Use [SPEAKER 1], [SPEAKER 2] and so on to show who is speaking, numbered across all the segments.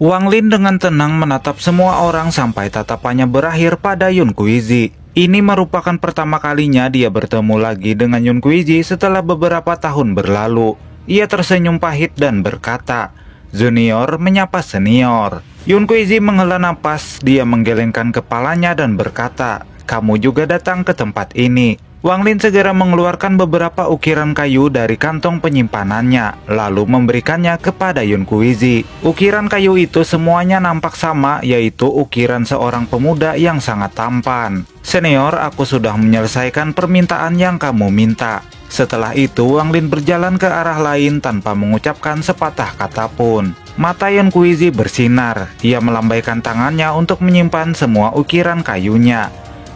[SPEAKER 1] Wang Lin dengan tenang menatap semua orang sampai tatapannya berakhir pada Yun Kuizi. Ini merupakan pertama kalinya dia bertemu lagi dengan Yun Kuizi setelah beberapa tahun berlalu. Ia tersenyum pahit dan berkata, "Junior menyapa senior." Yun Kuizi menghela napas, dia menggelengkan kepalanya dan berkata, "Kamu juga datang ke tempat ini." Wang Lin segera mengeluarkan beberapa ukiran kayu dari kantong penyimpanannya, lalu memberikannya kepada Yun Kuizi. Ukiran kayu itu semuanya nampak sama, yaitu ukiran seorang pemuda yang sangat tampan. "Senior, aku sudah menyelesaikan permintaan yang kamu minta." Setelah itu, Wang Lin berjalan ke arah lain tanpa mengucapkan sepatah kata pun. Mata Yun Kuizi bersinar, ia melambaikan tangannya untuk menyimpan semua ukiran kayunya.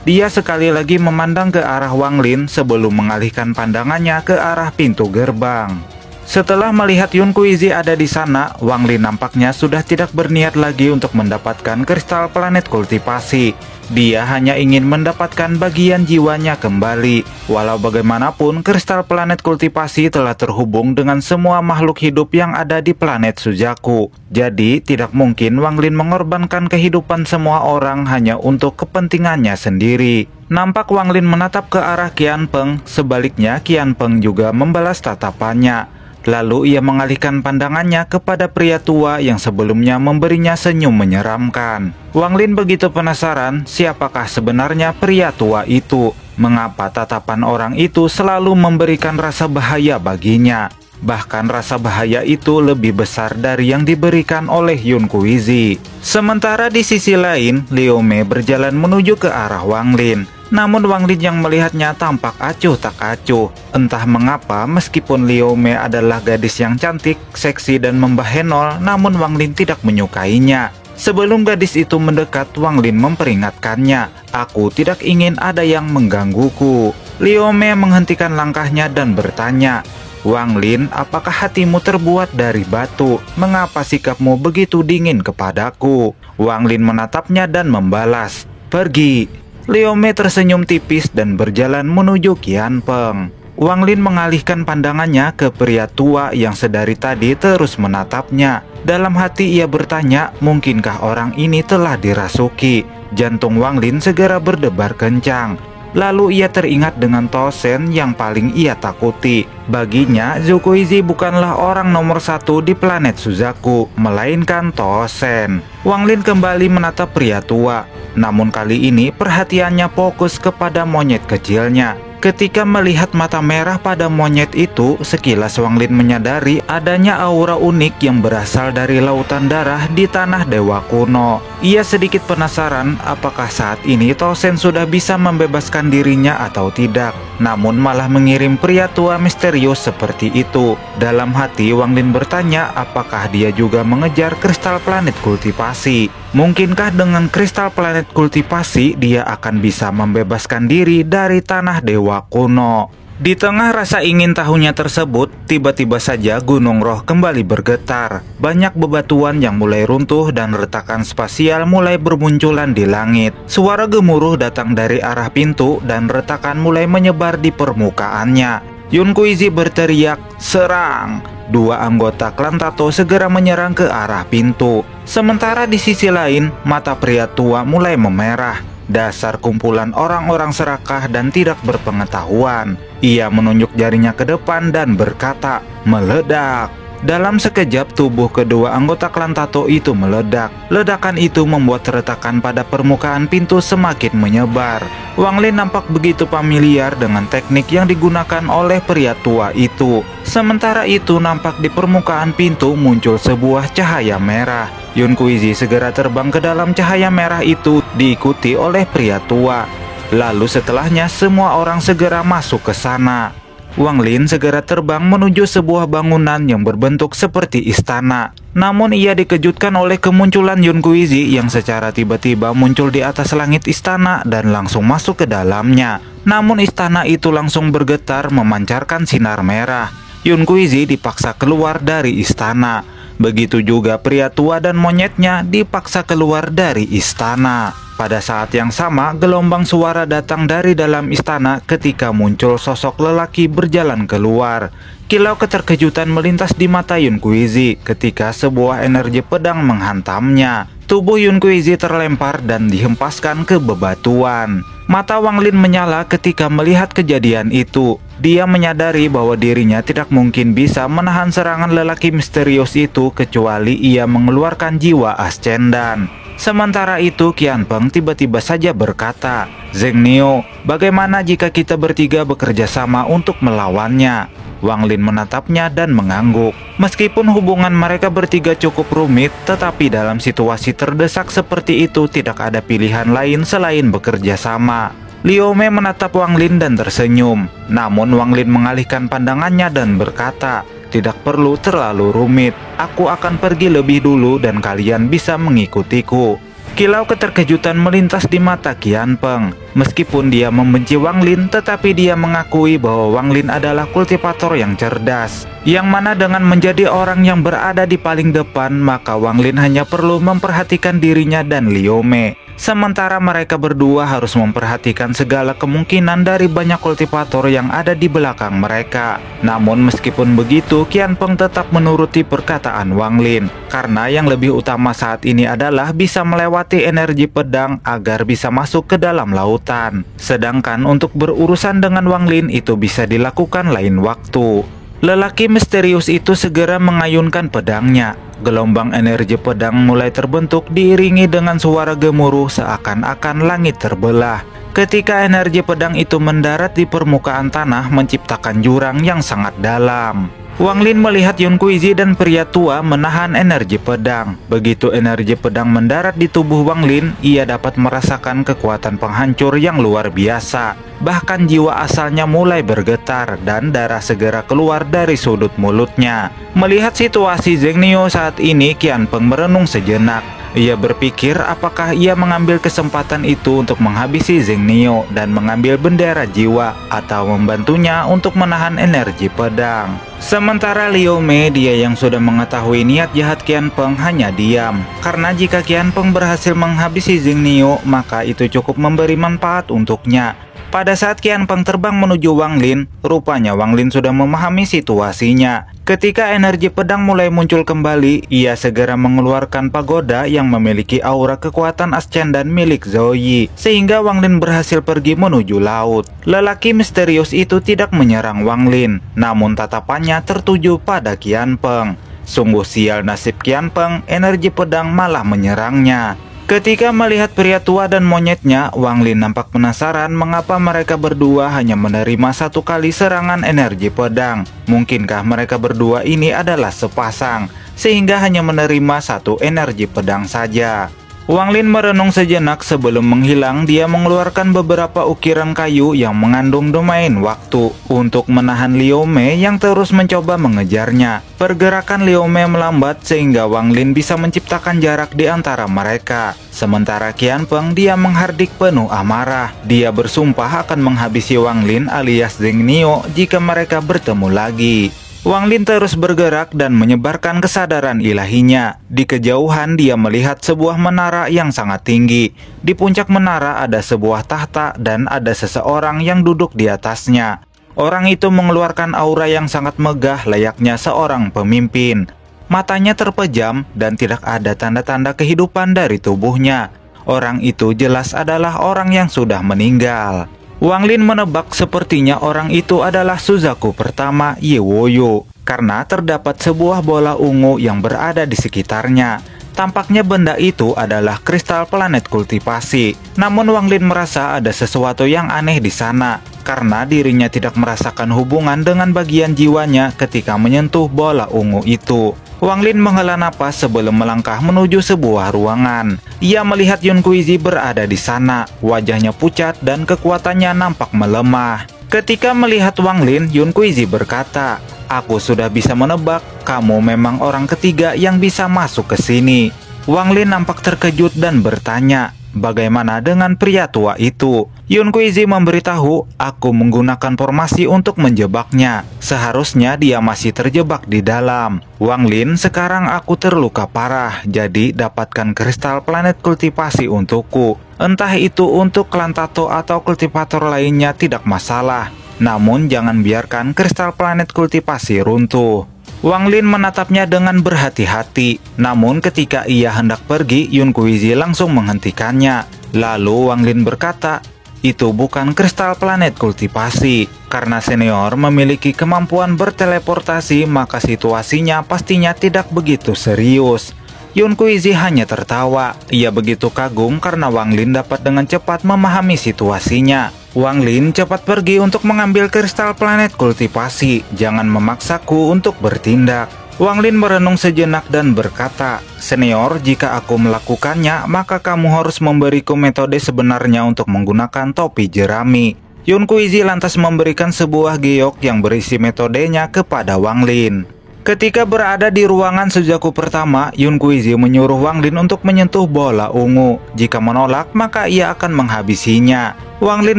[SPEAKER 1] Dia sekali lagi memandang ke arah Wang Lin sebelum mengalihkan pandangannya ke arah pintu gerbang. Setelah melihat Yun Kuizi ada di sana, Wang Lin nampaknya sudah tidak berniat lagi untuk mendapatkan kristal planet kultivasi. Dia hanya ingin mendapatkan bagian jiwanya kembali. Walau bagaimanapun, kristal planet kultivasi telah terhubung dengan semua makhluk hidup yang ada di planet Suzaku. Jadi, tidak mungkin Wang Lin mengorbankan kehidupan semua orang hanya untuk kepentingannya sendiri. Nampak Wang Lin menatap ke arah Qian Peng, sebaliknya Qian Peng juga membalas tatapannya. Lalu ia mengalihkan pandangannya kepada pria tua yang sebelumnya memberinya senyum menyeramkan. Wang Lin begitu penasaran siapakah sebenarnya pria tua itu. Mengapa tatapan orang itu selalu memberikan rasa bahaya baginya. Bahkan rasa bahaya itu lebih besar dari yang diberikan oleh Yun Kuizi. Sementara di sisi lain, Liu Mei berjalan menuju ke arah Wang Lin. Namun Wang Lin yang melihatnya tampak acuh tak acuh. Entah mengapa meskipun Liu Mei adalah gadis yang cantik, seksi dan membahenol, namun Wang Lin tidak menyukainya. Sebelum gadis itu mendekat, Wang Lin memperingatkannya, "Aku tidak ingin ada yang menggangguku." Liu Mei menghentikan langkahnya dan bertanya, "Wang Lin, apakah hatimu terbuat dari batu? Mengapa sikapmu begitu dingin kepadaku?" Wang Lin menatapnya dan membalas, "Pergi." Liu Mei tersenyum tipis dan berjalan menuju Qian Peng. Wang Lin mengalihkan pandangannya ke pria tua yang sedari tadi terus menatapnya. Dalam hati ia bertanya, mungkinkah orang ini telah dirasuki? Jantung Wang Lin segera berdebar kencang. Lalu ia teringat dengan Tosen yang paling ia takuti. Baginya, Zhu Kuizi bukanlah orang nomor satu di planet Suzaku, melainkan Tosen. Wang Lin kembali menatap pria tua. Namun kali ini perhatiannya fokus kepada monyet kecilnya. Ketika melihat mata merah pada monyet itu, sekilas Wang Lin menyadari adanya aura unik yang berasal dari lautan darah di tanah dewa kuno. Ia sedikit penasaran apakah saat ini Tosen sudah bisa membebaskan dirinya atau tidak. Namun malah mengirim pria tua misterius seperti itu. Dalam hati Wang Lin bertanya apakah dia juga mengejar kristal planet kultivasi. Mungkinkah dengan kristal planet kultivasi dia akan bisa membebaskan diri dari tanah dewa kuno? Di tengah rasa ingin tahunya tersebut, tiba-tiba saja Gunung Roh kembali bergetar. Banyak bebatuan yang mulai runtuh dan retakan spasial mulai bermunculan di langit. Suara gemuruh datang dari arah pintu dan retakan mulai menyebar di permukaannya. Yun Kuizi berteriak, "Serang!" Dua anggota klan Tato segera menyerang ke arah pintu. Sementara di sisi lain, mata pria tua mulai memerah. Dasar kumpulan orang-orang serakah dan tidak berpengetahuan. Ia menunjuk jarinya ke depan dan berkata, "Meledak!" Dalam sekejap tubuh kedua anggota klan Tato itu meledak. Ledakan itu membuat retakan pada permukaan pintu semakin menyebar. Wang Lin nampak begitu familiar dengan teknik yang digunakan oleh pria tua itu. Sementara itu nampak di permukaan pintu muncul sebuah cahaya merah. Yun Kuizi segera terbang ke dalam cahaya merah itu diikuti oleh pria tua. Lalu setelahnya semua orang segera masuk ke sana. Wang Lin segera terbang menuju sebuah bangunan yang berbentuk seperti istana. Namun ia dikejutkan oleh kemunculan Yun Kuizi yang secara tiba-tiba muncul di atas langit istana dan langsung masuk ke dalamnya. Namun istana itu langsung bergetar memancarkan sinar merah. Yun Kuizi dipaksa keluar dari istana. Begitu juga pria tua dan monyetnya dipaksa keluar dari istana. Pada saat yang sama, gelombang suara datang dari dalam istana ketika muncul sosok lelaki berjalan keluar. Kilau keterkejutan melintas di mata Yun Kuizi ketika sebuah energi pedang menghantamnya. Tubuh Yun Kuizi terlempar dan dihempaskan ke bebatuan. Mata Wang Lin menyala ketika melihat kejadian itu. Dia menyadari bahwa dirinya tidak mungkin bisa menahan serangan lelaki misterius itu kecuali ia mengeluarkan jiwa Ascendan. Sementara itu, Qian Peng tiba-tiba saja berkata, "Zheng Niu, bagaimana jika kita bertiga bekerja sama untuk melawannya?" Wang Lin menatapnya dan mengangguk. Meskipun hubungan mereka bertiga cukup rumit, tetapi dalam situasi terdesak seperti itu tidak ada pilihan lain selain bekerja sama. Liu Mei menatap Wang Lin dan tersenyum. Namun Wang Lin mengalihkan pandangannya dan berkata, "Tidak perlu terlalu rumit. Aku akan pergi lebih dulu dan kalian bisa mengikutiku." Kilau keterkejutan melintas di mata Qian Peng. Meskipun dia membenci Wang Lin, tetapi dia mengakui bahwa Wang Lin adalah kultivator yang cerdas. Yang mana dengan menjadi orang yang berada di paling depan, maka Wang Lin hanya perlu memperhatikan dirinya dan Liu Mei. Sementara mereka berdua harus memperhatikan segala kemungkinan dari banyak kultivator yang ada di belakang mereka. Namun meskipun begitu, Qian Peng tetap menuruti perkataan Wang Lin. Karena yang lebih utama saat ini adalah bisa melewati energi pedang agar bisa masuk ke dalam lautan. Sedangkan untuk berurusan dengan Wang Lin itu bisa dilakukan lain waktu. Lelaki misterius itu segera mengayunkan pedangnya. Gelombang energi pedang mulai terbentuk diiringi dengan suara gemuruh seakan-akan langit terbelah. Ketika energi pedang itu mendarat di permukaan tanah menciptakan jurang yang sangat dalam. Wang Lin melihat Yun Kuizi dan pria tua menahan energi pedang. Begitu energi pedang mendarat di tubuh Wang Lin, ia dapat merasakan kekuatan penghancur yang luar biasa. Bahkan jiwa asalnya mulai bergetar dan darah segera keluar dari sudut mulutnya. Melihat situasi Zheng Niu saat ini, Qian Peng merenung sejenak. Ia berpikir apakah ia mengambil kesempatan itu untuk menghabisi Zheng Niu dan mengambil bendera jiwa atau membantunya untuk menahan energi pedang. Sementara Liu Mei, dia yang sudah mengetahui niat jahat Qian Peng, hanya diam. Karena jika Qian Peng berhasil menghabisi Zheng Niu, maka itu cukup memberi manfaat untuknya. Pada saat Qian Peng terbang menuju Wang Lin, rupanya Wang Lin sudah memahami situasinya. Ketika energi pedang mulai muncul kembali, ia segera mengeluarkan pagoda yang memiliki aura kekuatan Ascendan milik Zhou Yi, sehingga Wang Lin berhasil pergi menuju laut. Lelaki misterius itu tidak menyerang Wang Lin, namun tatapannya tertuju pada Qian Peng. Sungguh sial nasib Qian Peng, energi pedang malah menyerangnya. Ketika melihat pria tua dan monyetnya, Wang Lin nampak penasaran mengapa mereka berdua hanya menerima satu kali serangan energi pedang. Mungkinkah mereka berdua ini adalah sepasang, sehingga hanya menerima satu energi pedang saja. Wang Lin merenung sejenak sebelum menghilang. Dia mengeluarkan beberapa ukiran kayu yang mengandung domain waktu untuk menahan Liu Mei yang terus mencoba mengejarnya. Pergerakan Liu Mei melambat sehingga Wang Lin bisa menciptakan jarak di antara mereka. Sementara Qian Peng, dia menghardik penuh amarah. Dia bersumpah akan menghabisi Wang Lin alias Zheng Niu jika mereka bertemu lagi. Wang Lin terus bergerak dan menyebarkan kesadaran ilahinya. Di kejauhan dia melihat sebuah menara yang sangat tinggi. Di puncak menara ada sebuah tahta dan ada seseorang yang duduk di atasnya. Orang itu mengeluarkan aura yang sangat megah layaknya seorang pemimpin. Matanya terpejam dan tidak ada tanda-tanda kehidupan dari tubuhnya. Orang itu jelas adalah orang yang sudah meninggal. Wang Lin menebak sepertinya orang itu adalah Suzaku pertama Ye Woyo, karena terdapat sebuah bola ungu yang berada di sekitarnya. Tampaknya benda itu adalah kristal planet kultivasi. Namun Wang Lin merasa ada sesuatu yang aneh di sana, karena dirinya tidak merasakan hubungan dengan bagian jiwanya ketika menyentuh bola ungu itu. Wang Lin menghela napas sebelum melangkah menuju sebuah ruangan. Ia melihat Yun Kuizi berada di sana. Wajahnya pucat dan kekuatannya nampak melemah. Ketika melihat Wang Lin, Yun Kuizi berkata, "Aku sudah bisa menebak, kamu memang orang ketiga yang bisa masuk ke sini." Wang Lin nampak terkejut dan bertanya, "Bagaimana dengan pria tua itu?" Yun Kuizi memberitahu, aku menggunakan formasi untuk menjebaknya. Seharusnya dia masih terjebak di dalam. Wang Lin, sekarang aku terluka parah, jadi dapatkan kristal planet kultivasi untukku. Entah itu untuk klan Tato atau kultivator lainnya tidak masalah. Namun jangan biarkan kristal planet kultivasi runtuh. Wang Lin menatapnya dengan berhati-hati. Namun ketika ia hendak pergi, Yun Kuizi langsung menghentikannya. Lalu Wang Lin berkata, itu bukan kristal planet kultivasi. Karena senior memiliki kemampuan berteleportasi, maka situasinya pastinya tidak begitu serius. Yun Kuizi hanya tertawa. Ia begitu kagum karena Wang Lin dapat dengan cepat memahami situasinya. Wang Lin cepat pergi untuk mengambil kristal planet kultivasi. Jangan memaksaku untuk bertindak. Wang Lin merenung sejenak dan berkata, senior, jika aku melakukannya, maka kamu harus memberiku metode sebenarnya untuk menggunakan topi jerami. Yun Kuizi lantas memberikan sebuah giok yang berisi metodenya kepada Wang Lin. Ketika berada di ruangan Suzaku pertama, Yun Kuizi menyuruh Wang Lin untuk menyentuh bola ungu. Jika menolak, maka ia akan menghabisinya. Wang Lin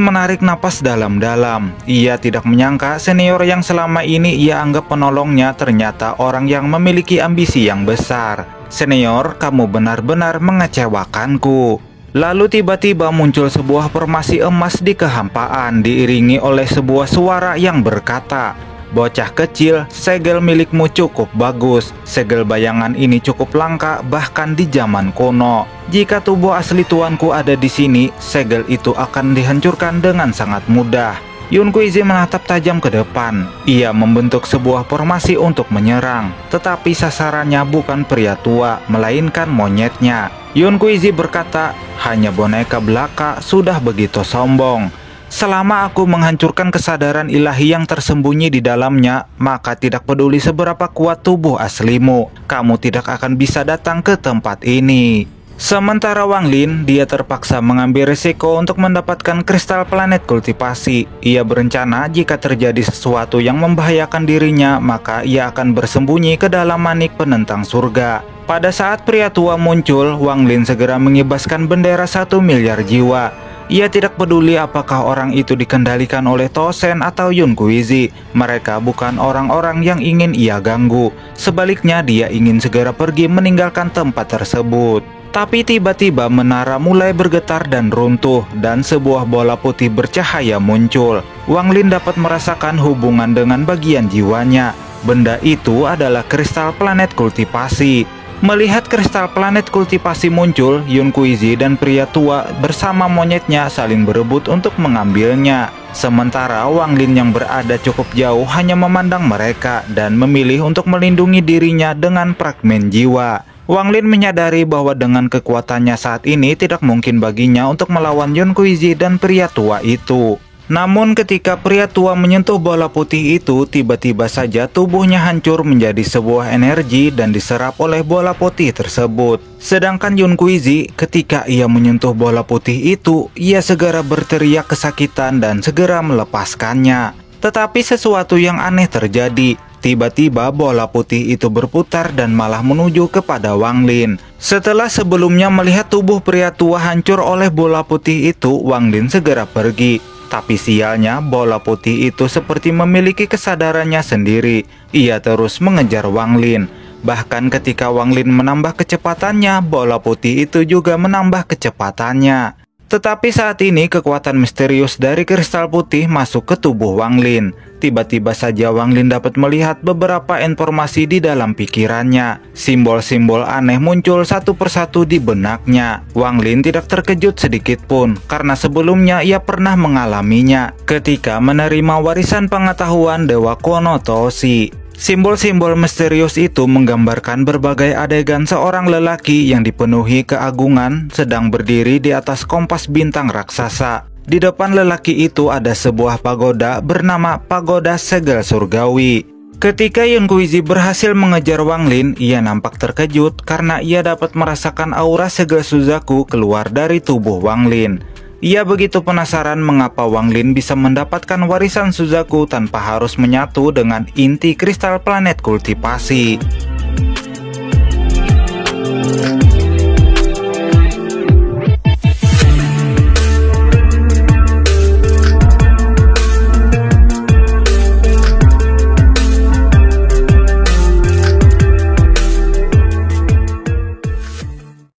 [SPEAKER 1] menarik napas dalam-dalam. Ia tidak menyangka senior yang selama ini ia anggap penolongnya ternyata orang yang memiliki ambisi yang besar. Senior, kamu benar-benar mengecewakanku. Lalu tiba-tiba muncul sebuah formasi emas di kehampaan, diiringi oleh sebuah suara yang berkata, bocah kecil, segel milikmu cukup bagus. Segel bayangan ini cukup langka bahkan di zaman kuno. Jika tubuh asli tuanku ada di sini, segel itu akan dihancurkan dengan sangat mudah. Yun Kuizi menatap tajam ke depan. Ia membentuk sebuah formasi untuk menyerang. Tetapi sasarannya bukan pria tua, melainkan monyetnya. Yun Kuizi berkata, hanya boneka belaka sudah begitu sombong. Selama aku menghancurkan kesadaran ilahi yang tersembunyi di dalamnya, maka tidak peduli seberapa kuat tubuh aslimu, kamu tidak akan bisa datang ke tempat ini. Sementara Wang Lin, dia terpaksa mengambil risiko untuk mendapatkan kristal planet kultivasi. Ia berencana jika terjadi sesuatu yang membahayakan dirinya, maka ia akan bersembunyi ke dalam manik penentang surga. Pada saat pria tua muncul, Wang Lin segera mengibaskan bendera 1 miliar jiwa. Ia tidak peduli apakah orang itu dikendalikan oleh Tosen atau Yun Kuizi. Mereka bukan orang-orang yang ingin ia ganggu. Sebaliknya, dia ingin segera pergi meninggalkan tempat tersebut. Tapi tiba-tiba menara mulai bergetar dan runtuh, dan sebuah bola putih bercahaya muncul. Wang Lin dapat merasakan hubungan dengan bagian jiwanya. Benda itu adalah kristal planet kultivasi. Melihat kristal planet kultivasi muncul, Yun Kuizi dan pria tua bersama monyetnya saling berebut untuk mengambilnya. Sementara Wang Lin yang berada cukup jauh hanya memandang mereka dan memilih untuk melindungi dirinya dengan fragmen jiwa. Wang Lin menyadari bahwa dengan kekuatannya saat ini tidak mungkin baginya untuk melawan Yun Kuizi dan pria tua itu. Namun ketika pria tua menyentuh bola putih itu, tiba-tiba saja tubuhnya hancur menjadi sebuah energi dan diserap oleh bola putih tersebut. Sedangkan Yun Kuizi, ketika ia menyentuh bola putih itu, ia segera berteriak kesakitan dan segera melepaskannya. Tetapi sesuatu yang aneh terjadi. Tiba-tiba bola putih itu berputar dan malah menuju kepada Wang Lin. Setelah sebelumnya melihat tubuh pria tua hancur oleh bola putih itu, Wang Lin segera pergi. Tapi sialnya, bola putih itu seperti memiliki kesadarannya sendiri. Ia terus mengejar Wang Lin. Bahkan ketika Wang Lin menambah kecepatannya, bola putih itu juga menambah kecepatannya. Tetapi saat ini kekuatan misterius dari kristal putih masuk ke tubuh Wang Lin. Tiba-tiba saja Wang Lin dapat melihat beberapa informasi di dalam pikirannya. Simbol-simbol aneh muncul satu persatu di benaknya. Wang Lin tidak terkejut sedikit pun, karena sebelumnya ia pernah mengalaminya ketika menerima warisan pengetahuan Dewa Kono Toshi. Simbol-simbol misterius itu menggambarkan berbagai adegan seorang lelaki yang dipenuhi keagungan sedang berdiri di atas kompas bintang raksasa. Di depan lelaki itu ada sebuah pagoda bernama Pagoda Segel Surgawi. Ketika Yun Kuizi berhasil mengejar Wang Lin, ia nampak terkejut karena ia dapat merasakan aura Segel Suzaku keluar dari tubuh Wang Lin. Ia begitu penasaran mengapa Wang Lin bisa mendapatkan warisan Suzaku tanpa harus menyatu dengan inti kristal planet kultivasi.